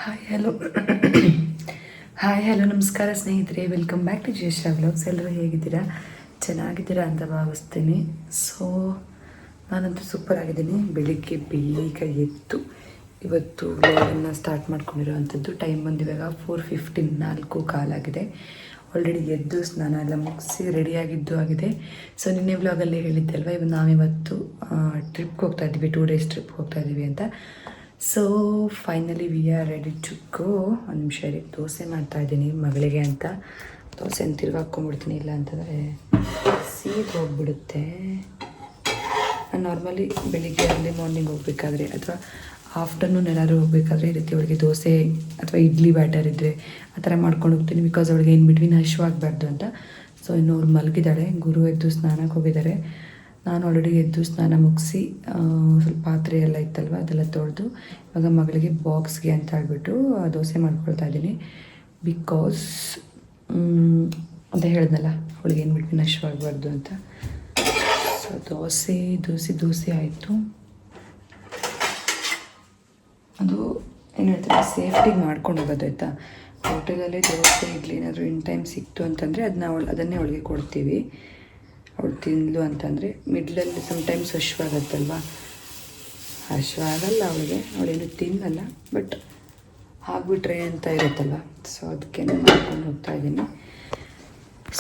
Hi hello hi hello ನಮಸ್ಕಾರ ಸ್ನೇಹಿತರೆ, welcome back to ಜೇಶ vlogs. ಎಲ್ಲರೂ ಹೇಗಿದ್ದೀರಾ? ಚೆನ್ನಾಗಿದ್ದೀರಾ ಅಂತ ಭಾವಿಸ್ತೀನಿ. ಸೊ ನಾನಂತೂ ಸೂಪರ್ ಆಗಿದ್ದೀನಿ. ಬೆಳಿಗ್ಗೆ ಬೇಗ ಎದ್ದು ಇವತ್ತು ವ್ಲಾಗನ್ನು ಸ್ಟಾರ್ಟ್ ಮಾಡ್ಕೊಂಡಿರೋವಂಥದ್ದು. ಟೈಮ್ ಬಂದು ಇವಾಗ 4:15, 4:15 ಆಲ್ರೆಡಿ ಎದ್ದು ಸ್ನಾನ ಎಲ್ಲ ಮುಗಿಸಿ ರೆಡಿಯಾಗಿದ್ದು ಆಗಿದೆ. ಸೊ ನಿನ್ನೆ ವ್ಲಾಗಲ್ಲಿ ಹೇಳಿದ್ದೆ ಅಲ್ವಾ, ನಾವಿವತ್ತು ಟ್ರಿಪ್ಗೆ ಹೋಗ್ತಾ ಇದ್ದೀವಿ, 2 days ಟ್ರಿಪ್ ಹೋಗ್ತಾ ಇದ್ದೀವಿ ಅಂತ. So finally we are ready to go. ಒಂದು ನಿಮಿಷ ಇರಿ, ದೋಸೆ ಮಾಡ್ತಾಯಿದ್ದೀನಿ ಮಗಳಿಗೆ ಅಂತ. ದೋಸೆನ ತಿರ್ಗಾಕ್ಕೊಂಡ್ಬಿಡ್ತೀನಿ, ಇಲ್ಲ ಅಂತಂದರೆ ಸೀದ್ ಹೋಗ್ಬಿಡುತ್ತೆ. ನಾನು ನಾರ್ಮಲಿ ಬೆಳಿಗ್ಗೆ ಅರ್ಲಿ ಮಾರ್ನಿಂಗ್ ಹೋಗ್ಬೇಕಾದ್ರೆ ಅಥವಾ ಆಫ್ಟರ್ನೂನ್ ಏನಾದರೂ ಹೋಗ್ಬೇಕಾದ್ರೆ ಈ ರೀತಿ ಅವಳಿಗೆ ದೋಸೆ ಅಥವಾ ಇಡ್ಲಿ ಬ್ಯಾಟರ್ ಇದ್ದರೆ ಆ ಥರ ಮಾಡ್ಕೊಂಡು ಹೋಗ್ತೀನಿ. ಬಿಕಾಸ್ ಅವಳಿಗೆ ಇನ್ ಬಿಟ್ವೀನ್ ಹಶ್ವಾಗಬಾರ್ದು ಅಂತ. ಸೊ ಇನ್ನು ಅವ್ರು ಮಲಗಿದ್ದಾಳೆ, ಗುರು ಎದ್ದು ಸ್ನಾನಕ್ಕೆ ಹೋಗಿದ್ದಾರೆ. ನಾನು ಆಲ್ರೆಡಿ ಎದ್ದು ಸ್ನಾನ ಮುಗಿಸಿ ಸ್ವಲ್ಪ ಪಾತ್ರೆ ಎಲ್ಲ ಇತ್ತಲ್ವ ಅದೆಲ್ಲ ತೊಳೆದು ಇವಾಗ ಮಗಳಿಗೆ ಬಾಕ್ಸ್ಗೆ ಅಂತ ಹೇಳ್ಬಿಟ್ಟು ದೋಸೆ ಮಾಡ್ಕೊಳ್ತಾ ಇದ್ದೀನಿ. ಬಿಕಾಸ್ ಅಂತ ಹೇಳಿದ್ನಲ್ಲ, ಅವಳಿಗೆ ಏನು ಬಿಟ್ವೀನ್ ಹಶ್ವಾಗಬಾರ್ದು ಅಂತ. ಸೊ ದೋಸೆ ಆಯಿತು. ಅದು ಏನು ಹೇಳ್ತಾರೆ, ಸೇಫ್ಟಿಗೆ ಮಾಡ್ಕೊಂಡು ಹೋಗೋದು ಆಯಿತಾ. ಹೋಟೆಲಲ್ಲಿ ದೋಸೆ ಇಡ್ಲಿ ಏನಾದರೂ ಇನ್ ಟೈಮ್ ಸಿಕ್ತು ಅಂತಂದರೆ ಅದನ್ನೇ ಅವಳಿಗೆ ಕೊಡ್ತೀವಿ. ಅವಳು ತಿಂದ್ಲು ಅಂತಂದರೆ ಮಿಡ್ಲಲ್ಲಿ ಸಮ್ಟೈಮ್ಸ್ ಹಶ್ವಾಗತ್ತಲ್ವ, ಹಶ್ವಾಗಲ್ಲ ಅವಳೇನು ತಿನ್ನಲ್ಲ, ಬಟ್ ಆಗಿಬಿಟ್ರೆ ಅಂತ ಇರುತ್ತಲ್ವ. ಸೊ ಅದಕ್ಕೆ ಮಾಡ್ಕೊಂಡು ಹೋಗ್ತಾ ಇದ್ದೀನಿ.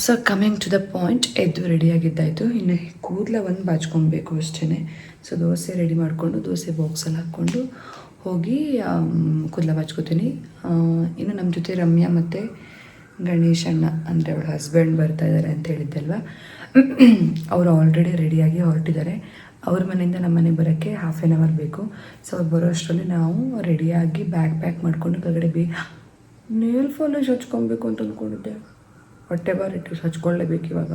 So coming to the point, ಎದ್ದು ರೆಡಿಯಾಗಿದ್ದಾಯಿತು. ಇನ್ನು ಕೂದಲ ಒಂದು ಬಾಚ್ಕೊಬೇಕು ಅಷ್ಟೇ. ಸೊ ದೋಸೆ ರೆಡಿ ಮಾಡಿಕೊಂಡು ದೋಸೆ ಬಾಕ್ಸಲ್ಲಿ ಹಾಕ್ಕೊಂಡು ಹೋಗಿ ಕೂದಲ ಬಾಚ್ಕೋತೀನಿ. ಇನ್ನು ನಮ್ಮ ಜೊತೆ ರಮ್ಯಾ ಮತ್ತು ಗಣೇಶ್ ಅಣ್ಣ ಅಂದರೆ ಅವಳ ಹಸ್ಬೆಂಡ್ ಬರ್ತಾ ಇದ್ದಾರೆ ಅಂತ ಹೇಳಿದ್ದಲ್ವ, ಅವರು ಆಲ್ರೆಡಿ ರೆಡಿಯಾಗಿ ಹೊರಟಿದ್ದಾರೆ. ಅವ್ರ ಮನೆಯಿಂದ ನಮ್ಮ ಮನೆಗೆ ಬರೋಕ್ಕೆ 1/2 hour ಬೇಕು. ಸೊ ಅವ್ರು ಬರೋ ಅಷ್ಟರಲ್ಲಿ ನಾವು ರೆಡಿಯಾಗಿ ಬ್ಯಾಗ್ ಪ್ಯಾಕ್ ಮಾಡಿಕೊಂಡು ಕೆಳಗಡೆ ಬೇಗ ನೇಲ್ ಪಾಲಿಶ್ ಹಚ್ಕೊಬೇಕು ಅಂತ ಅಂದ್ಕೊಂಡಿದ್ದೆ. ಹೊಟ್ಟೆ ಬಾರಿಟ್ಟು ಹಚ್ಕೊಳ್ಳೇಬೇಕು ಇವಾಗ.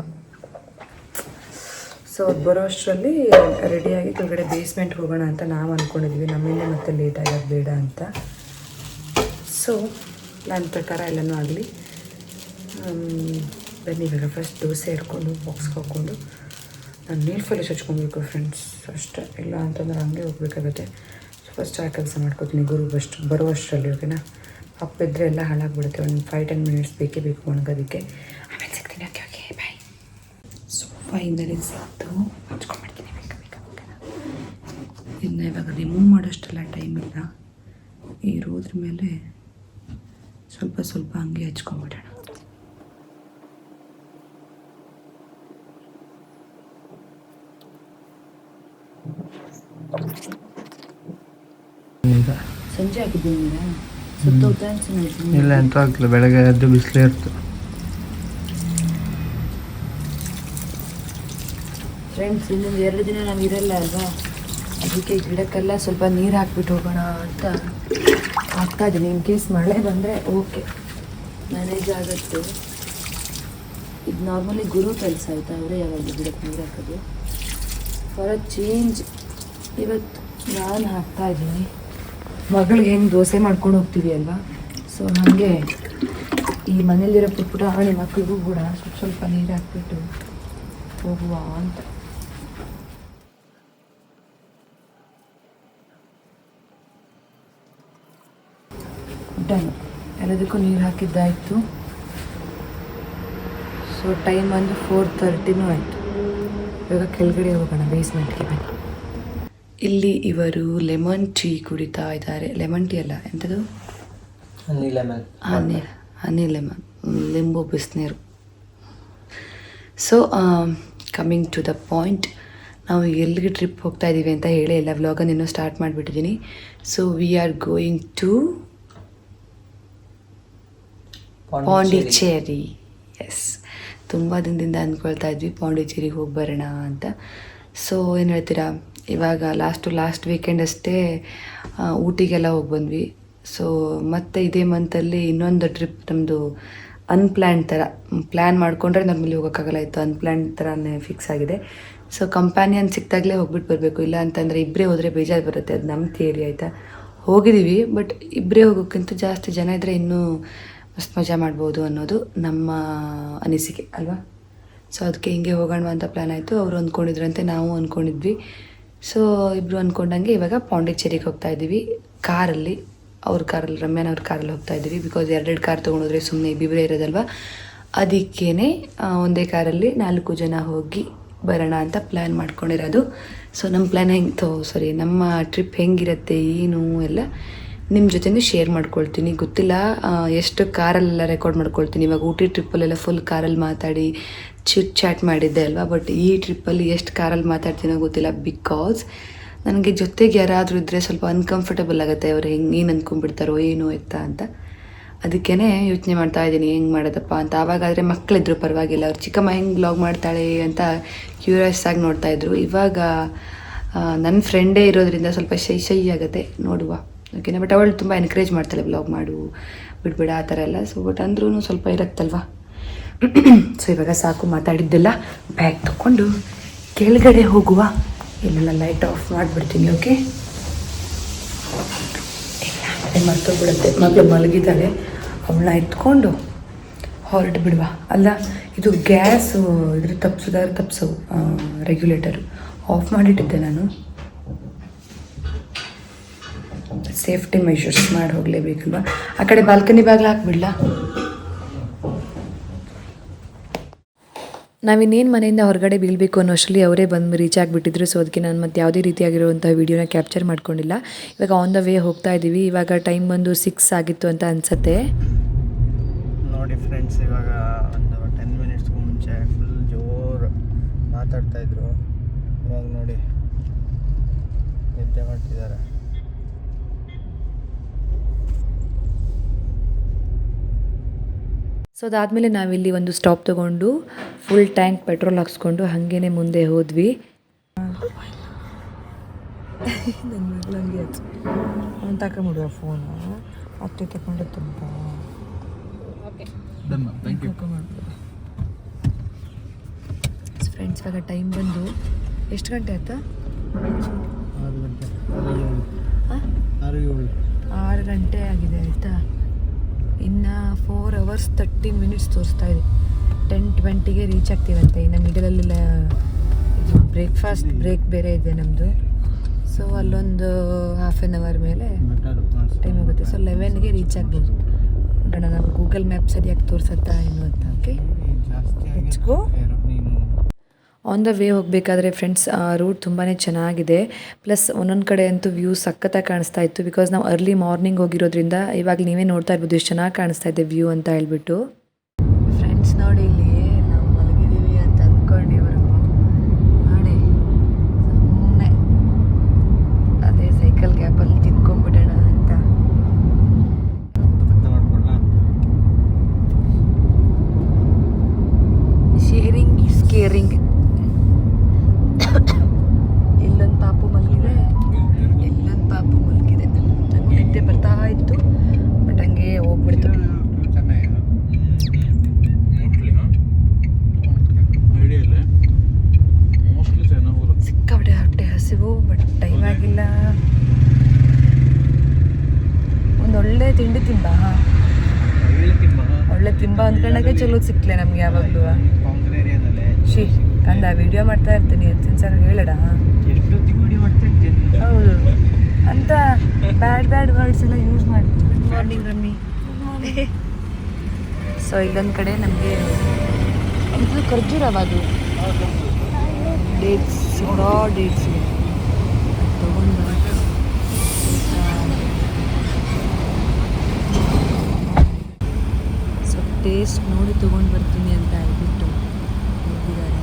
ಸೊ ಅವ್ರು ಬರೋ ಅಷ್ಟರಲ್ಲಿ ರೆಡಿಯಾಗಿ ಕೆಳಗಡೆ ಬೇಸ್ಮೆಂಟ್ ಹೋಗೋಣ ಅಂತ ನಾವು ಅಂದ್ಕೊಂಡಿದ್ವಿ. ನಮ್ಮಿಂದ ಮತ್ತೆ ಲೇಟ್ ಆಗೋದು ಬೇಡ ಅಂತ. ಸೊ ಪ್ಲ್ಯಾನ್ ಪ್ರಕಾರ ಎಲ್ಲನೂ ಆಗಲಿ. ಬನ್ನಿ ಇವಾಗ ಫಸ್ಟ್ ದೋಸೆ ಇಟ್ಕೊಂಡು ಬಾಕ್ಸ್ಗೆ ಹಾಕ್ಕೊಂಡು ನಾನು ನೀರು ಪಾಲಿಶ್ ಹಚ್ಕೊಬೇಕು ಫ್ರೆಂಡ್ಸ್ ಅಷ್ಟೇ. ಇಲ್ಲ ಅಂತಂದ್ರೆ ಹಂಗೆ ಹೋಗ್ಬೇಕಾಗತ್ತೆ. ಸೊ ಫಸ್ಟ್ ಆ ಕೆಲಸ ಮಾಡ್ಕೋತೀನಿ ಗುರು ಬರುವಷ್ಟರಲ್ಲಿ. ಓಕೆನಾ? ಅಪ್ಪಿದ್ರೆ ಎಲ್ಲ ಹಾಳಾಗ್ಬಿಡುತ್ತೆ. ಒಂದು 5-10 minutes ಬೇಕೇ ಬೇಕು ಒಣಗೋದಕ್ಕೆ. ಆಮೇಲೆ ಸಿಗ್ತೀನಿ. Okay bye. ಸೊ ಫೈನಲಿ ಸಿಕ್ತು, ಹಚ್ಕೊಂಡ್ಬಿಡ್ತೀನಿ ಬೇಕ. ಓಕೆನಾ? ಇನ್ನು ಇವಾಗ ರಿಮೂವ್ ಮಾಡೋಷ್ಟೆಲ್ಲ ಟೈಮ್ ಇಲ್ಲ. ಇರೋದ್ರ ಮೇಲೆ ಸ್ವಲ್ಪ ಹಂಗೆ ಹಚ್ಕೊಂಡ್ಬಿಡೋಣ. ಸಂಜೆ ಹಾಕಿದ್ದೀನಿ ಸುತ್ತೋಗ್ತಾ ಇಲ್ಲ ಎಂತ ಆಗ್ತಿಲ್ಲ. ಬೆಳಗ್ಗೆ ಎದ್ದು ಬಿಸಿಲೇ ಇರ್ತು. ಫ್ರೆಂಡ್ಸ್, ಇನ್ನೊಂದು 2 ದಿನ ನಾನು ಇರಲ್ಲ ಅಲ್ವಾ, ಅದಕ್ಕೆ ಗಿಡಕ್ಕೆಲ್ಲ ಸ್ವಲ್ಪ ನೀರು ಹಾಕ್ಬಿಟ್ಟು ಹೋಗೋಣ ಅಂತ ಹಾಕ್ತಾ ಇದ್ದೀನಿ. ಇನ್ ಕೇಸ್ ಮಳೆ ಬಂದರೆ ಓಕೆ, ಮ್ಯಾನೇಜ್ ಆಗುತ್ತೆ. ಇದು ನಾರ್ಮಲಿ ಗುರು ಕೆಲಸ ಆಯಿತಾ, ಅವರೇ ಯಾವಾಗ ಗಿಡಕ್ಕೆ ನೀರು ಹಾಕೋದು. ಫಾರ್ ಅ ಚೇಂಜ್ ಇವತ್ತು ನಾನು ಹಾಕ್ತಾ ಇದ್ದೀನಿ. ಮಗಳಿಗೆ ಹೆಂಗೆ ದೋಸೆ ಮಾಡ್ಕೊಂಡು ಹೋಗ್ತೀವಿ ಅಲ್ವಾ, ಸೊ ಹಾಗೆ ಈ ಮನೇಲಿರೋ ಪುಟ್ಟ ಹಣೆ ಮಕ್ಕಳಿಗೂ ಕೂಡ ಸ್ವಲ್ಪ ನೀರು ಹಾಕ್ಬಿಟ್ಟು ಹೋಗುವ ಅಂತ. ಡನ್, ಎಲ್ಲದಕ್ಕೂ ನೀರು ಹಾಕಿದ್ದಾಯಿತು. ಸೊ ಟೈಮ್ ಬಂದು 4:30 ಆಯಿತು. ಇವಾಗ ಕೆಳಗಡೆ ಹೋಗೋಣ, ಬೇಸ್ಮೆಂಟ್ಗೆ ಬನ್ನಿ. ಇಲ್ಲಿ ಇವರು ಲೆಮನ್ ಟೀ ಕುಡಿತಾ ಇದ್ದಾರೆ. ಲೆಮನ್ ಟೀ ಅಲ್ಲ, ಎಂಥದ್ದು, ಹನಿ ಲೆಮನ್, ಲಿಂಬು ಬಿಸಿನೀರು. So coming to the point, ನಾವು ಎಲ್ಲಿಗೆ ಟ್ರಿಪ್ ಹೋಗ್ತಾ ಇದ್ದೀವಿ ಅಂತ ಹೇಳಿ ಎಲ್ಲ ವ್ಲಾಗನ್ನು ಇನ್ನೂ ಸ್ಟಾರ್ಟ್ ಮಾಡಿಬಿಟ್ಟಿದ್ದೀನಿ. So we are going to Pondicherry. Yes, ತುಂಬ ದಿನದಿಂದ ಅಂದ್ಕೊಳ್ತಾ ಇದ್ವಿ ಪಾಂಡಿಚೇರಿಗೆ ಹೋಗಿ ಬರೋಣ ಅಂತ. ಸೊ ಏನು ಹೇಳ್ತೀರಾ, ಇವಾಗ ಲಾಸ್ಟ್ ವೀಕೆಂಡ್ ಅಷ್ಟೇ ಊಟಿಗೆಲ್ಲ ಹೋಗಿ ಬಂದ್ವಿ. ಸೊ ಮತ್ತು ಇದೇ ಮಂತಲ್ಲಿ ಇನ್ನೊಂದು ಟ್ರಿಪ್ ನಮ್ಮದು ಅನ್ಪ್ಲ್ಯಾನ್ ಥರ. ಪ್ಲ್ಯಾನ್ ಮಾಡಿಕೊಂಡ್ರೆ ನಮ್ಮಲ್ಲಿ ಹೋಗೋಕ್ಕಾಗಲ್ಲ ಇತ್ತು, ಅನ್ಪ್ಲ್ಯಾನ್ ಥರನೇ ಫಿಕ್ಸ್ ಆಗಿದೆ. ಸೊ ಕಂಪ್ಯಾನಿಯನ್ ಸಿಕ್ತಾಗಲೇ ಹೋಗ್ಬಿಟ್ಟು ಬರಬೇಕು, ಇಲ್ಲ ಅಂತಂದರೆ ಇಬ್ಬರೇ ಹೋದರೆ ಬೇಜಾರು ಬರುತ್ತೆ. ಅದು ನಮ್ಮ ಥಿಯರಿ ಆಯಿತಾ. ಹೋಗಿದ್ದೀವಿ, ಬಟ್ ಇಬ್ಬರೇ ಹೋಗೋಕ್ಕಿಂತ ಜಾಸ್ತಿ ಜನ ಇದ್ದರೆ ಇನ್ನೂ ಮಸ್ತ್ ಮಜಾ ಮಾಡ್ಬೋದು ಅನ್ನೋದು ನಮ್ಮ ಅನಿಸಿಕೆ ಅಲ್ವಾ. ಸೊ ಅದಕ್ಕೆ ಹಿಂಗೆ ಹೋಗೋಣ ಅಂತ ಪ್ಲ್ಯಾನ್ ಆಯಿತು. ಅವರು ಅಂದ್ಕೊಂಡಿದ್ರಂತೆ, ನಾವು ಅಂದ್ಕೊಂಡಿದ್ವಿ. ಸೊ ಇಬ್ಬರು ಅಂದ್ಕೊಂಡಂಗೆ ಇವಾಗ ಪಾಂಡಿಚೇರಿಗೆ ಹೋಗ್ತಾ ಇದ್ದೀವಿ ಕಾರಲ್ಲಿ. ಅವ್ರ ಕಾರಲ್ಲಿ, ರಮ್ಯಾನ ಅವ್ರ ಕಾರಲ್ಲಿ ಹೋಗ್ತಾ ಇದ್ದೀವಿ. ಬಿಕಾಸ್ 2 ಕಾರ್ ತೊಗೊಂಡ್ರೆ ಸುಮ್ಮನೆ ಇಬ್ಬಿಬ್ಬರೇ ಇರೋದಲ್ವ, ಅದಕ್ಕೇ ಒಂದೇ ಕಾರಲ್ಲಿ 4 ಜನ ಹೋಗಿ ಬರೋಣ ಅಂತ ಪ್ಲ್ಯಾನ್ ಮಾಡ್ಕೊಂಡಿರೋದು. ಸೊ ನಮ್ಮ ಪ್ಲ್ಯಾನ್ ನಮ್ಮ ಟ್ರಿಪ್ ಹೆಂಗಿರುತ್ತೆ ಏನು ಎಲ್ಲ ನಿಮ್ಮ ಜೊತೆನೇ ಶೇರ್ ಮಾಡ್ಕೊಳ್ತೀನಿ. ಗೊತ್ತಿಲ್ಲ ಎಷ್ಟು ಕಾರಲ್ಲೆಲ್ಲ ರೆಕಾರ್ಡ್ ಮಾಡ್ಕೊಳ್ತೀನಿ. ಇವಾಗ ಊಟಿ ಟ್ರಿಪ್ಪಲ್ಲೆಲ್ಲ ಫುಲ್ ಕಾರಲ್ಲಿ ಮಾತಾಡಿ ಚಾಟ್ ಮಾಡಿದ್ದೆ ಅಲ್ವಾ. ಬಟ್ ಈ ಟ್ರಿಪ್ಪಲ್ಲಿ ಎಷ್ಟು ಕಾರಲ್ಲಿ ಮಾತಾಡ್ತೀನೋ ಗೊತ್ತಿಲ್ಲ. ಬಿಕಾಸ್ ನನಗೆ ಜೊತೆಗೆ ಯಾರಾದರೂ ಇದ್ದರೆ ಸ್ವಲ್ಪ ಅನ್ಕಂಫರ್ಟಬಲ್ ಆಗುತ್ತೆ. ಅವ್ರು ಏನು ಅಂದ್ಕೊಂಡ್ಬಿಡ್ತಾರೋ ಏನೋ ಎತ್ತ ಅಂತ. ಅದಕ್ಕೇ ಯೋಚನೆ ಮಾಡ್ತಾ ಇದ್ದೀನಿ ಹೆಂಗೆ ಮಾಡೋದಪ್ಪ ಅಂತ. ಆವಾಗಾದರೆ ಮಕ್ಕಳಿದ್ರು ಪರವಾಗಿಲ್ಲ, ಅವ್ರು ಚಿಕ್ಕಮ್ಮ ಹೆಂಗೆ ಬ್ಲಾಗ್ ಮಾಡ್ತಾಳೆ ಅಂತ ಕ್ಯೂರಿಯಸ್ ಆಗಿ ನೋಡ್ತಾಯಿದ್ರು. ಇವಾಗ ನನ್ನ ಫ್ರೆಂಡೇ ಇರೋದ್ರಿಂದ ಸ್ವಲ್ಪ ಶೈ ಆಗುತ್ತೆ, ನೋಡುವ ಓಕೆನಾ. ಬಟ್ ಅವಳು ತುಂಬ ಎನ್ಕರೇಜ್ ಮಾಡ್ತಾಳೆ, ಬ್ಲಾಗ್ ಮಾಡು ಬಿಡ್ಬೇಡ ಆ ಥರ ಎಲ್ಲ. ಸೊ ಬಟ್ ಅಂದ್ರೂ ಸ್ವಲ್ಪ ಇರುತ್ತಲ್ವ. ಸೊ ಇವಾಗ ಸಾಕು ಮಾತಾಡಿದ್ದೆಲ್ಲ, ಬ್ಯಾಗ್ ತೊಗೊಂಡು ಕೆಳಗಡೆ ಹೋಗುವ. ಇಲ್ಲೆಲ್ಲ ಲೈಟ್ ಆಫ್ ಮಾಡಿಬಿಡ್ತೀನಿ. ಓಕೆ, ಇಲ್ಲ ಮರ್ತೋಗ್ಬಿಡುತ್ತೆ. ಮಗಳು ಮಲಗಿದ್ದಾಳೆ, ಅವಳನ್ನ ಎತ್ಕೊಂಡು ಹೊರಟು ಬಿಡುವ. ಅಲ್ಲ ಇದು ಗ್ಯಾಸು ಇದ್ರ ತಪ್ಸು ರೆಗ್ಯುಲೇಟರು ಆಫ್ ಮಾಡಿಟ್ಟಿದ್ದೆ ನಾನು. ಸೇಫ್ಟಿ ಮೆಷರ್ಸ್ ಮಾಡಿ ಹೋಗಲೇಬೇಕಲ್ವ. ಆ ಕಡೆ ಬಾಲ್ಕನಿ ಬಾಗಿಲು ಹಾಕ್ಬಿಡ್ಲಾ? ನಾವಿನ್ನೇನು ಮನೆಯಿಂದ ಹೊರಗಡೆ ಬೀಳಬೇಕು ಅನ್ನೋ ಅಷ್ಟರಲ್ಲಿ ಅವರೇ ಬಂದು ರೀಚ್ ಆಗಿಬಿಟ್ಟಿದ್ರು. ಸೊ ಅದಕ್ಕೆ ನಾನು ಮತ್ತೆ ಯಾವುದೇ ರೀತಿಯಾಗಿರುವಂಥ ವೀಡಿಯೋನ ಕ್ಯಾಪ್ಚರ್ ಮಾಡ್ಕೊಂಡಿಲ್ಲ. ಇವಾಗ ಆನ್ ದ ವೇ ಹೋಗ್ತಾ ಇದ್ದೀವಿ. ಇವಾಗ ಟೈಮ್ ಬಂದು 6 ಆಗಿತ್ತು ಅಂತ ಅನಿಸುತ್ತೆ. ನೋಡಿ ಫ್ರೆಂಡ್ಸ್, ಇವಾಗ ಒಂದು 10 ಮಿನಿಟ್ಸ್ಗೂ ಮುಂಚೆ ಫುಲ್ ಜೋರು ಮಾತಾಡ್ತಾಯಿದ್ರು. ಇವಾಗ ನೋಡಿ ನಿದ್ದೆ ಮಾಡ್ತಿದ್ದಾರೆ. ಸೊ ಅದಾದಮೇಲೆ ನಾವಿಲ್ಲಿ ಒಂದು ಸ್ಟಾಪ್ ತೊಗೊಂಡು ಫುಲ್ ಟ್ಯಾಂಕ್ ಪೆಟ್ರೋಲ್ ಹಾಕ್ಸ್ಕೊಂಡು ಹಾಗೇ ಮುಂದೆ ಹೋದ್ವಿ. ನನ್ನ ಮಗಳು ಹಂಗೆ ಅವ್ನು ತಗೊಂಬಿಡುವ ಫೋನು ಅತ್ತೆ ತಗೊಂಡು ತುಂಬ ಫ್ರೆಂಡ್ಸ್. ಇವಾಗ ಟೈಮ್ ಬಂದು ಎಷ್ಟು ಗಂಟೆ ಆಯ್ತಾ? 6 ಗಂಟೆ ಆಗಿದೆ ಆಯಿತಾ. ಇನ್ನು 4 hours 30 minutes ತೋರಿಸ್ತಾ ಇದೆ. 10:20ಗೆ ರೀಚ್ ಆಗ್ತೀವಂತೆ. ಇನ್ನು ಮಿಡಲಲ್ಲೆಲ್ಲ ಇದು ಬ್ರೇಕ್ ಬೇರೆ ಇದೆ ನಮ್ಮದು. ಸೊ ಅಲ್ಲೊಂದು 1/2 hour ಮೇಲೆ ಟೈಮ್ ಆಗುತ್ತೆ. ಸೊ 11ಗೆ ರೀಚ್ ಆಗ್ಬೋದು. ನೋಡೋಣ ನಾವು ಗೂಗಲ್ ಮ್ಯಾಪ್ ಸರಿಯಾಗಿ ತೋರಿಸುತ್ತಾ ಏನು ಅಂತ. Okay, let's go. On the way ಹೋಗಬೇಕಾದ್ರೆ ಫ್ರೆಂಡ್ಸ್ ರೂಟ್ ತುಂಬಾ ಚೆನ್ನಾಗಿದೆ. ಪ್ಲಸ್ ಒಂದೊಂದು ಕಡೆ ಅಂತೂ ವ್ಯೂ ಸಖತ್ತಾಗಿ ಕಾಣಿಸ್ತಾ ಇತ್ತು. ಬಿಕಾಸ್ ನಾವು ಅರ್ಲಿ ಮಾರ್ನಿಂಗ್ ಹೋಗಿರೋದ್ರಿಂದ ಇವಾಗ ನೀವೇ ನೋಡ್ತಾ ಇರ್ಬೋದು ಎಷ್ಟು ಚೆನ್ನಾಗಿ ಕಾಣಿಸ್ತಾ ಇದೆ ವ್ಯೂ ಅಂತ ಹೇಳ್ಬಿಟ್ಟು. ಫ್ರೆಂಡ್ಸ್ ನೋಡಿ, ಇಲ್ಲಿ ನಾವು ಮಲಗಿದ್ದೀವಿ ಅಂತ ಅಂದ್ಕೊಂಡು ಇವರು ನೋಡಿ ಸುಮ್ಮನೆ ಅದೇ ಸೈಕಲ್ ಗ್ಯಾಪಲ್ಲಿ ತಿನ್ಕೊಂಡ್ಬಿಡೋಣ ಅಂತ. Sharing is caring. ಇಲ್ಲೊಂದು ಪಾಪು ಮಲಗಿದೆ, ನನಗೂ ನಿದ್ದೆ ಬರ್ತಾ ಇತ್ತು. ಬಟ್ ಹಂಗೆ ಹೋಗ್ಬಿಡ್ತು. ಸಿಕ್ಕಾಪಟ್ಟೆ ಹೊಟ್ಟೆ ಹಸಿವು, ಬಟ್ ಟೈಮ್ ಆಗಿಲ್ಲ. ಒಂದು ಒಳ್ಳೆ ತಿಂಡಿ ತಿಂಬ. ಒಳ್ಳೆ ತಿಂಬ ಅಂದ್ಕೊಂಡಾಗೆ ಚಲೋ ಸಿಕ್ಲೆ ನಮ್ಗೆ ಯಾವಾಗಲೂ. ಶಿ ಕಂದ ವಿಡಿಯೋ ಮಾಡ್ತಾ ಇರ್ತೀನಿ ಸರ್, ಹೇಳಡ. ಹೌದು ಅಂತ ಬ್ಯಾಡ್ ವರ್ಡ್ಸ್ ಎಲ್ಲ ಯೂಸ್ ಮಾಡಿ. Good morning rummy. ಸೊ ಇಲ್ಲೊಂದು ಕಡೆ ನಮಗೆ ಇದು ಖರ್ಜೂರವ, ಅದು ಡೇಟ್ಸ್, ಡೇಟ್ಸ್ ತಗೊಂಡು ಸೊ ಟೇಸ್ಟ್ ನೋಡಿ ತೊಗೊಂಡು ಬರ್ತೀನಿ ಅಂತ ಹೇಳ್ಬಿಟ್ಟು ಹೋಗಿದ್ದಾರೆ.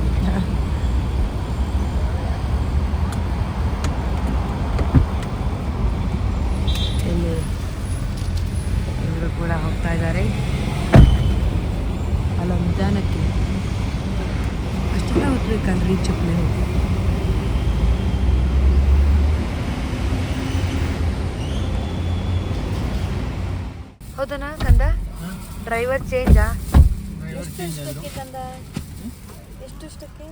ಎಲ್ಲರೂ ಕೂಡ ಹೋಗ್ತಾ ಇದ್ದಾರೆ ಅಲ್ಲ ನಿಧಾನಕ್ಕೆ. ಅಷ್ಟೆಲ್ಲ ಹೋಗ್ಬೇಕಂದ್ರೆ ರೀಚ್ ಅಪ್ಲೇ ಹೋಗಿ. ಹೌದನಾ ಕಂದ? ಡ್ರೈವರ್ ಚೇಂಜಾ? ಎಷ್ಟು ಕಂದ? ಎಷ್ಟಕ್ಕೆ?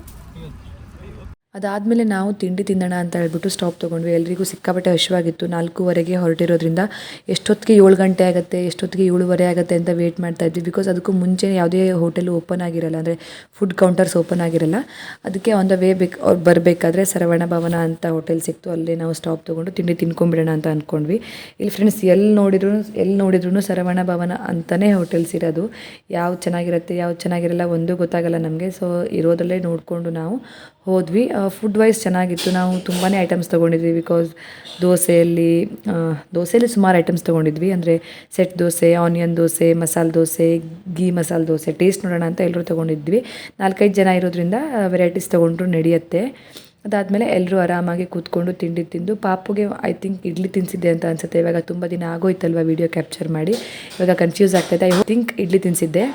ಅದಾದಮೇಲೆ ನಾವು ತಿಂಡಿ ತಿನ್ನೋಣ ಅಂತ ಹೇಳ್ಬಿಟ್ಟು ಸ್ಟಾಪ್ ತೊಗೊಂಡ್ವಿ. ಎಲ್ರಿಗೂ ಸಿಕ್ಕಾಪಟ್ಟೆ ಹಶ್ವಾಗಿತ್ತು. 4:15ಗೆ ಹೊರಟಿರೋದ್ರಿಂದ ಎಷ್ಟೊತ್ತಿಗೆ 7 ಗಂಟೆ ಆಗುತ್ತೆ, ಎಷ್ಟೊತ್ತಿಗೆ 7:15 ಆಗುತ್ತೆ ಅಂತ ವೇಟ್ ಮಾಡ್ತಾ ಇದ್ವಿ. ಬಿಕಾಸ್ ಅದಕ್ಕೂ ಮುಂಚೆ ಯಾವುದೇ ಹೋಟೆಲ್ ಓಪನ್ ಆಗಿರಲ್ಲ, ಅಂದರೆ ಫುಡ್ ಕೌಂಟರ್ಸ್ ಓಪನ್ ಆಗಿರಲ್ಲ. ಅದಕ್ಕೆ ಆನ್ ದ ವೇ ಬರಬೇಕಾದ್ರೆ ಸರವಣ ಭವನ ಅಂತ ಹೋಟೆಲ್ ಸಿಕ್ತು. ಅಲ್ಲೇ ನಾವು ಸ್ಟಾಪ್ ತೊಗೊಂಡು ತಿಂಡಿ ತಿನ್ಕೊಂಬಿಡೋಣ ಅಂತ ಅಂದ್ಕೊಂಡ್ವಿ. ಇಲ್ಲಿ ಫ್ರೆಂಡ್ಸ್ ಎಲ್ಲಿ ನೋಡಿದ್ರು ಸರವಣ ಭವನ ಅಂತಲೇ ಹೋಟೆಲ್ಸ್ ಇರೋದು. ಯಾವ್ದು ಚೆನ್ನಾಗಿರುತ್ತೆ ಯಾವ್ದು ಚೆನ್ನಾಗಿರಲ್ಲ ಒಂದೂ ಗೊತ್ತಾಗಲ್ಲ ನಮಗೆ. ಸೊ ಇರೋದರಲ್ಲೇ ನೋಡಿಕೊಂಡು ನಾವು ಹೋದ್ವಿ. ಫುಡ್ ವೈಸ್ ಚೆನ್ನಾಗಿತ್ತು. ನಾವು ತುಂಬಾ ಐಟಮ್ಸ್ ತೊಗೊಂಡಿದ್ವಿ. ಬಿಕಾಸ್ ದೋಸೆಯಲ್ಲಿ ಸುಮಾರು ಐಟಮ್ಸ್ ತೊಗೊಂಡಿದ್ವಿ. ಅಂದರೆ set dosa, onion dosa, masala dosa, ghee masala dosa, taste ನೋಡೋಣ ಅಂತ ಎಲ್ಲರೂ ತೊಗೊಂಡಿದ್ವಿ. 4-5 ಜನ ಇರೋದ್ರಿಂದ ವೆರೈಟೀಸ್ ತೊಗೊಂಡ್ರು ನಡೆಯುತ್ತೆ. ಅದಾದಮೇಲೆ ಎಲ್ಲರೂ ಆರಾಮಾಗಿ ಕೂತ್ಕೊಂಡು ತಿಂಡಿ ತಿಂದು, ಪಾಪುಗೆ ಐ ಥಿಂಕ್ ಇಡ್ಲಿ ತಿನ್ನಿಸಿದ್ದೆ ಅಂತ ಅನಿಸುತ್ತೆ. ಇವಾಗ ತುಂಬ ದಿನ ಆಗೋಯ್ತಲ್ವ ವಿಡಿಯೋ ಕ್ಯಾಪ್ಚರ್ ಮಾಡಿ, ಇವಾಗ ಕನ್ಫ್ಯೂಸ್ ಆಗ್ತಾಯಿದೆ. ಐ ಥಿಂಕ್ ಇಡ್ಲಿ ತಿನ್ನಿಸಿದ್ದೆ.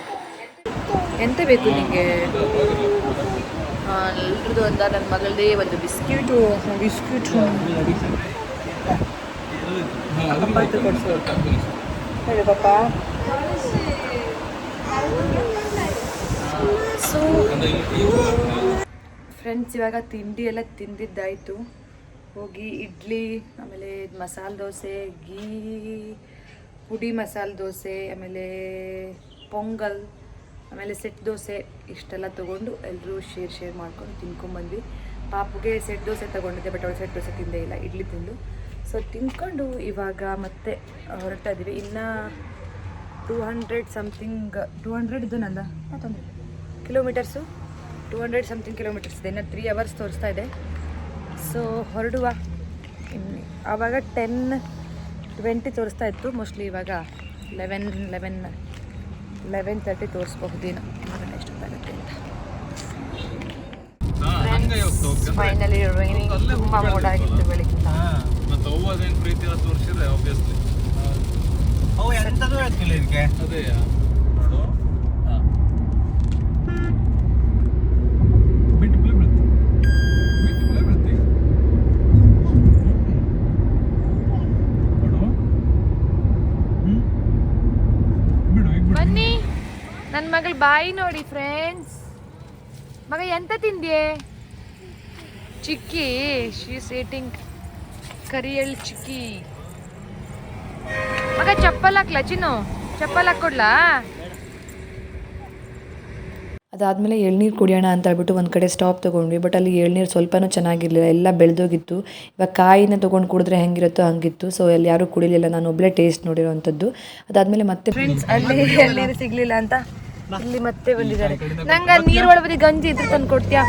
ಎಂತ ಬೇಕು ನಿಮಗೆ? ಎಲ್ರದ್ದು ಅಂತ ನನ್ನ ಮಗಳದೇ ಒಂದು ಬಿಸ್ಕಿಟು ಹೇಳಿ ಪಾಪ. ಸೊ ಫ್ರೆಂಡ್ಸ್, ಇವಾಗ ತಿಂಡಿ ಎಲ್ಲ ತಿಂದಿದ್ದಾಯಿತು. ಹೋಗಿ ಇಡ್ಲಿ, ಆಮೇಲೆ ಮಸಾಲೆ ದೋಸೆ, ಗೀ ಪುಡಿ ಮಸಾಲೆ ದೋಸೆ, ಆಮೇಲೆ ಪೊಂಗಲ್, ಆಮೇಲೆ ಸೆಟ್ ದೋಸೆ ಇಷ್ಟೆಲ್ಲ ತೊಗೊಂಡು ಎಲ್ಲರೂ ಶೇರ್ ಮಾಡ್ಕೊಂಡು ತಿನ್ಕೊಂಡ್ಬಂದ್ವಿ. ಪಾಪುಗೆ ಸೆಟ್ ದೋಸೆ ತೊಗೊಂಡಿದ್ದೆ, ಬಟ್ ಅವಳು ಸೆಟ್ ದೋಸೆ ತಿಂದೇ ಇಲ್ಲ, ಇಡ್ಲಿ ತಿಂದು. ಸೊ ತಿನ್ಕೊಂಡು ಇವಾಗ ಮತ್ತೆ ಹೊರಡ್ತಾ ಇದ್ದೀವಿ. ಇನ್ನು 200 ಸಮಥಿಂಗ್ 200 ಇದನ್ನಲ್ಲ ಮತ್ತೊಂದು ಕಿಲೋಮೀಟರ್ಸು 200 ಸಮಥಿಂಗ್ ಕಿಲೋಮೀಟರ್ಸ್ ಇದೆ. ಇನ್ನು 3 ಅವರ್ಸ್ ತೋರಿಸ್ತಾ ಇದೆ. ಸೊ ಹೊರಡುವ. ಆವಾಗ 10:20 ತೋರಿಸ್ತಾ ಇತ್ತು. ಮೋಸ್ಟ್ಲಿ ಇವಾಗ 11:30 ತೋರಿಸ್ಬಹುದೇನೋ. ನೋಡೋಣ ಎಷ್ಟೊತ್ತಾಗುತ್ತೆ ಅಂತ. ಫೈನಲಿ ರೈನಿಂಗ್ ತುಂಬ ಮೋಡ ಆಗಿತ್ತು ಬೆಳಿಗ್ಗೆ. ಬನ್ನಿ, ನನ್ನ ಮಗಳು ಬಾಯಿ ನೋಡಿ ಫ್ರೆಂಡ್ಸ್. ಮಗ ಎಂತ ತಿಂದ್ಯೆ? ಚಿಕ್ಕಿ, ಶೀಸ್ ಈಟಿಂಗ್ ಕರಿಯಲ್ ಚಿಕ್ಕಿ. ಮಗ ಚಪ್ಪಲ್ ಹಾಕ್ಲಾ ಚಿನ್ನು? ಚಪ್ಪಲ್ ಹಾಕ್ಕೊಡ್ಲಾ? ಅದಾದಮೇಲೆ ಎಳ್ನೀರು ಕುಡಿಯೋಣ ಅಂತ ಹೇಳ್ಬಿಟ್ಟು ಒಂದು ಕಡೆ ಸ್ಟಾಪ್ ತೊಗೊಂಡ್ವಿ. ಬಟ್ ಅಲ್ಲಿ ಎಳ್ನೀರು ಸ್ವಲ್ಪನೂ ಚೆನ್ನಾಗಿರಲಿಲ್ಲ, ಎಲ್ಲ ಬೆಳೆದೋಗಿತ್ತು. ಇವಾಗ ಕಾಯಿನ ತೊಗೊಂಡು ಕುಡಿದ್ರೆ ಹೆಂಗಿರುತ್ತೋ ಹಂಗಿತ್ತು. ಸೊ ಅಲ್ಲಿ ಯಾರೂ ಕುಡಿಲಿಲ್ಲ, ನಾನು ಒಬ್ಬಳೇ ಟೇಸ್ಟ್ ನೋಡಿರೋವಂಥದ್ದು. ಅದಾದಮೇಲೆ ಮತ್ತೆ ಫ್ರೆಂಡ್ಸ್ ಅಲ್ಲಿ ಎಳ್ನೀರು ಸಿಗಲಿಲ್ಲ ಅಂತ ಇಲ್ಲಿ ಮತ್ತೆ ಬಂದಿದ್ದಾರೆ. ನಂಗೆ ನೀರು ಒಳಬದಿ ಗಂಜಿ ಇದ್ರೆ ತಂದು ಕೊಡ್ತೀಯಾ?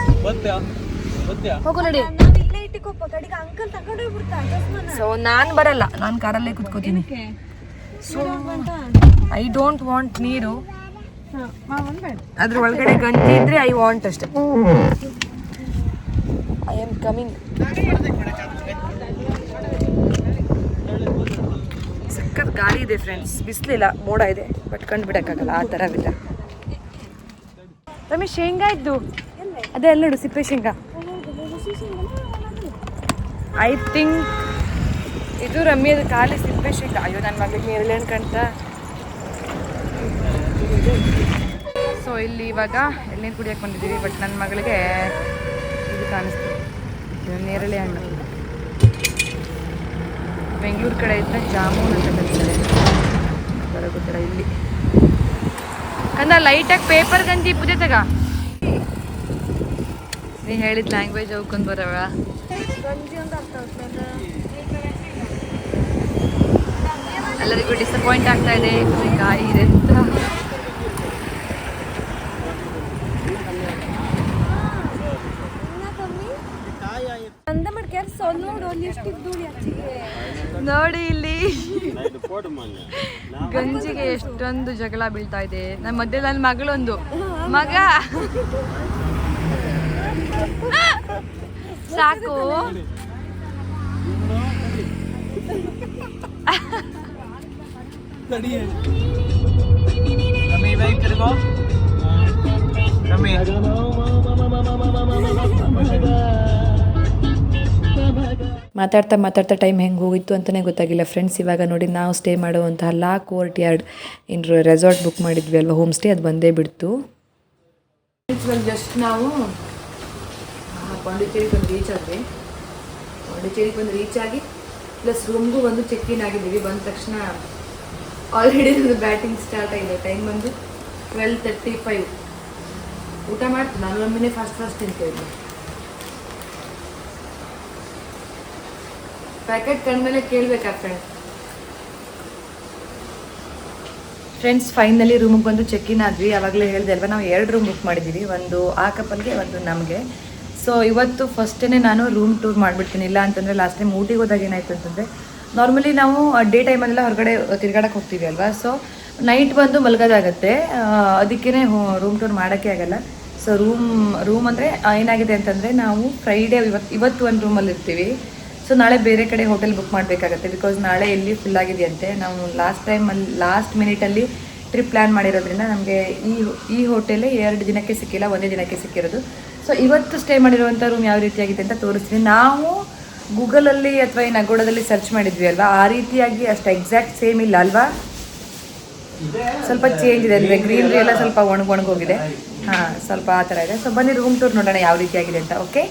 ಹೋಗು ನೋಡಿ. ಸೊ ನಾನು ಬರಲ್ಲ, ನಾನು ಕಾರಲ್ಲೇ ಕುತ್ಕೋತೀನಿ. ಸೊ ಐ ಡೋಂಟ್ ವಾಂಟ್ ನೀರು, ಅದ್ರ ಒಳಗಡೆ ಗಂಜಿ ಇದ್ರೆ ಐ ವಾಂಟ್ ಅಷ್ಟೇ. I am coming. ಸಖತ್ ಗಾಳಿ ಇದೆ ಫ್ರೆಂಡ್ಸ್, ಬಿಸಿಲಿಲ್ಲ, ಮೋಡ ಇದೆ, ಬಟ್ ಕಂಡು ಬಿಡೋಕ್ಕಾಗಲ್ಲ ಆ ಥರ ಇಲ್ಲ. ರಮೇಶ್, ಶೇಂಗಾ ಇದ್ದು ಅದೇ ಅಲ್ಲಿ ನೋಡು, ಸಿಪ್ಪೆ ಶೇಂಗಾ. ಐ ಥಿಂಕ್ ಇದು ರಮ್ಯದ ಖಾಲಿ ಸಿಪ್ಪೆ ಶೇಂಗಾ. ಅಯ್ಯೋ ನನ್ನ ಮಗಳಿಗೆ ನೀರಳೆಣ್ಣು ಕಾಣ್ತಾ. ಸೊ ಇಲ್ಲಿ ಇವಾಗ ಎಳ್ನೀರು ಕುಡಿಯೋಕೆ ಬಂದಿದ್ದೀವಿ. ಬಟ್ ನನ್ನ ಮಗಳಿಗೆ ಇದು ಕಾಣಿಸ್ತು, ನೇರಳೆ ಹಣ್ಣು. ಬೆಂಗಳೂರು ಕಡೆ ಇದ್ದರೆ ಜಾಮೂನು ಅಂತ ಕರೀತಾರೆ, ಗೊತ್ತಿಲ್ಲ ಇಲ್ಲಿ. ಕಂದ ಲೈಟಾಗಿ ಪೇಪರ್ ಗಂಜಿ ಪೂಜೆ ತಗ. ನೀ ಹೇಳಿದ ಲ್ಯಾಂಗ್ವೇಜ್ ಹೋಗ್ಕೊಂಡು ಬರವ. ಎಲ್ಲರಿಗೂ ಡಿಸಪಾಯಿಂಟ್ ಆಗ್ತಾ ಇದೆ, ಗಾಳಿ ಇದೆ ಅಂತ. ನೋಡಿ ಇಲ್ಲಿ ಗಂಜಿಗೆ ಎಷ್ಟೊಂದು ಜಗಳ ಬೀಳ್ತಾ ಇದೆ. ನನ್ನ ಮಧ್ಯೆ ನನ್ನ ಮಗಳೊಂದು ಮಗ ಸಾಕು. ಮಾತಾಡ್ತಾ ಟೈಮ್ ಹೆಂಗೆ ಹೋಗಿತ್ತು ಅಂತಲೇ ಗೊತ್ತಾಗಿಲ್ಲ ಫ್ರೆಂಡ್ಸ್. ಇವಾಗ ನೋಡಿ ನಾವು ಸ್ಟೇ ಮಾಡುವಂತಹ ಲಾ ಕೋರ್ಟ್ ಯಾರ್ಡ್ ಇನ್ ರೆಸಾರ್ಟ್ ಬುಕ್ ಮಾಡಿದ್ವಿ ಅಲ್ವಾ, ಹೋಮ್ ಸ್ಟೇ, ಅದು ಬಂದೇ ಬಿಡ್ತು. ಜಸ್ಟ್ ನಾವು ಪಾಂಡಿಚೇರಿಗೆ ಬಂದು ರೀಚ್ ಆದ್ವಿ. ಪಾಂಡಿಚೇರಿಗೆ ಬಂದು ರೀಚ್ ಆಗಿ ಪ್ಲಸ್ ರೂಮ್ಗೂ ಬಂದು ಚೆಕ್ ಇನ್ ಆಗಿದ್ದೀವಿ. ಬಂದ ತಕ್ಷಣ ಆಲ್ರೆಡಿ ಒಂದು ಬ್ಯಾಟಿಂಗ್ ಸ್ಟಾರ್ಟ್ ಆಗಿದೆ. ಟೈಮ್ ಬಂದು 12:35. ಊಟ ಮಾಡ್ತೀನಿ ನಾನು ಒಮ್ಮೆನೇ ಫಾಸ್ಟ್ ತಿಂತೇವೆ. ಪ್ಯಾಕೆಟ್ ಕಂಡ್ಮೇಲೆ ಕೇಳಬೇಕಾ ಫ್ರೆಂಡ್ಸ್ ಫೈನಲಿ ರೂಮಿಗೆ ಬಂದು ಚೆಕ್ ಇನ್ ಆದ್ವಿ. ಆವಾಗಲೇ ಹೇಳಿದೆ ಅಲ್ವಾ, ನಾವು 2 ರೂಮ್ ಬುಕ್ ಮಾಡಿದ್ದೀವಿ, ಒಂದು ಆ ಕಪಲ್ಗೆ ಒಂದು ನಮಗೆ. ಸೊ ಇವತ್ತು ಫಸ್ಟೇ ನಾನು ರೂಮ್ ಟೂರ್ ಮಾಡಿಬಿಡ್ತೀನಿ. ಇಲ್ಲ ಅಂತಂದರೆ ಲಾಸ್ಟ್ ಟೈಮ್ ಊಟಿಗೆ ಹೋದಾಗ ಏನಾಯಿತು ಅಂತಂದರೆ, ನಾರ್ಮಲಿ ನಾವು ಡೇ ಟೈಮಲ್ಲೆಲ್ಲ ಹೊರಗಡೆ ತಿರ್ಗಾಡಕ್ಕೆ ಹೋಗ್ತೀವಿ ಅಲ್ವಾ, ಸೊ ನೈಟ್ ಬಂದು ಮಲಗೋದಾಗತ್ತೆ. ಅದಕ್ಕೇ ರೂಮ್ ಟೂರ್ ಮಾಡೋಕ್ಕೆ ಆಗಲ್ಲ. ಸೊ ರೂಮ್ ಅಂದರೆ ಏನಾಗಿದೆ ಅಂತಂದರೆ, ನಾವು ಫ್ರೈಡೇ ಇವತ್ತು ಒಂದು ರೂಮಲ್ಲಿ ಇರ್ತೀವಿ. ಸೊ ನಾಳೆ ಬೇರೆ ಕಡೆ ಹೋಟೆಲ್ ಬುಕ್ ಮಾಡಬೇಕಾಗತ್ತೆ, ಬಿಕಾಸ್ ನಾಳೆ ಎಲ್ಲಿ ಫುಲ್ ಆಗಿದೆಯಂತೆ. ನಾವು ಲಾಸ್ಟ್ ಮಿನಿಟಲ್ಲಿ ಟ್ರಿಪ್ ಪ್ಲ್ಯಾನ್ ಮಾಡಿರೋದ್ರಿಂದ ನಮಗೆ ಈ ಹೋಟೆಲೇ 2 ದಿನಕ್ಕೆ ಸಿಕ್ಕಿಲ್ಲ, 1 ದಿನಕ್ಕೆ ಸಿಕ್ಕಿರೋದು. ಸೊ ಇವತ್ತು ಸ್ಟೇ ಮಾಡಿರುವಂಥ ರೂಮ್ ಯಾವ ರೀತಿಯಾಗಿದೆ ಅಂತ ತೋರಿಸ್ತೀನಿ. ನಾವು ಗೂಗಲಲ್ಲಿ ಅಥವಾ ಈ ನಗೋಡದಲ್ಲಿ ಸರ್ಚ್ ಮಾಡಿದ್ವಿ ಅಲ್ವಾ, ಆ ರೀತಿಯಾಗಿ ಅಷ್ಟು ಎಕ್ಸಾಕ್ಟ್ ಸೇಮ್ ಇಲ್ಲ ಅಲ್ವಾ, ಸ್ವಲ್ಪ ಚೇಂಜ್ ಇದೆ ಅಲ್ವೇ, ಗ್ರೀನ್ರಿ ಎಲ್ಲ ಸ್ವಲ್ಪ ಒಣಗೋಗಿದೆ. ಹಾಂ, ಸ್ವಲ್ಪ ಆ ಥರ ಇದೆ. ಸೊ ಬನ್ನಿ ರೂಮ್ ಟೂರ್ ನೋಡೋಣ ಯಾವ ರೀತಿಯಾಗಿದೆ ಅಂತ. ಓಕೆ.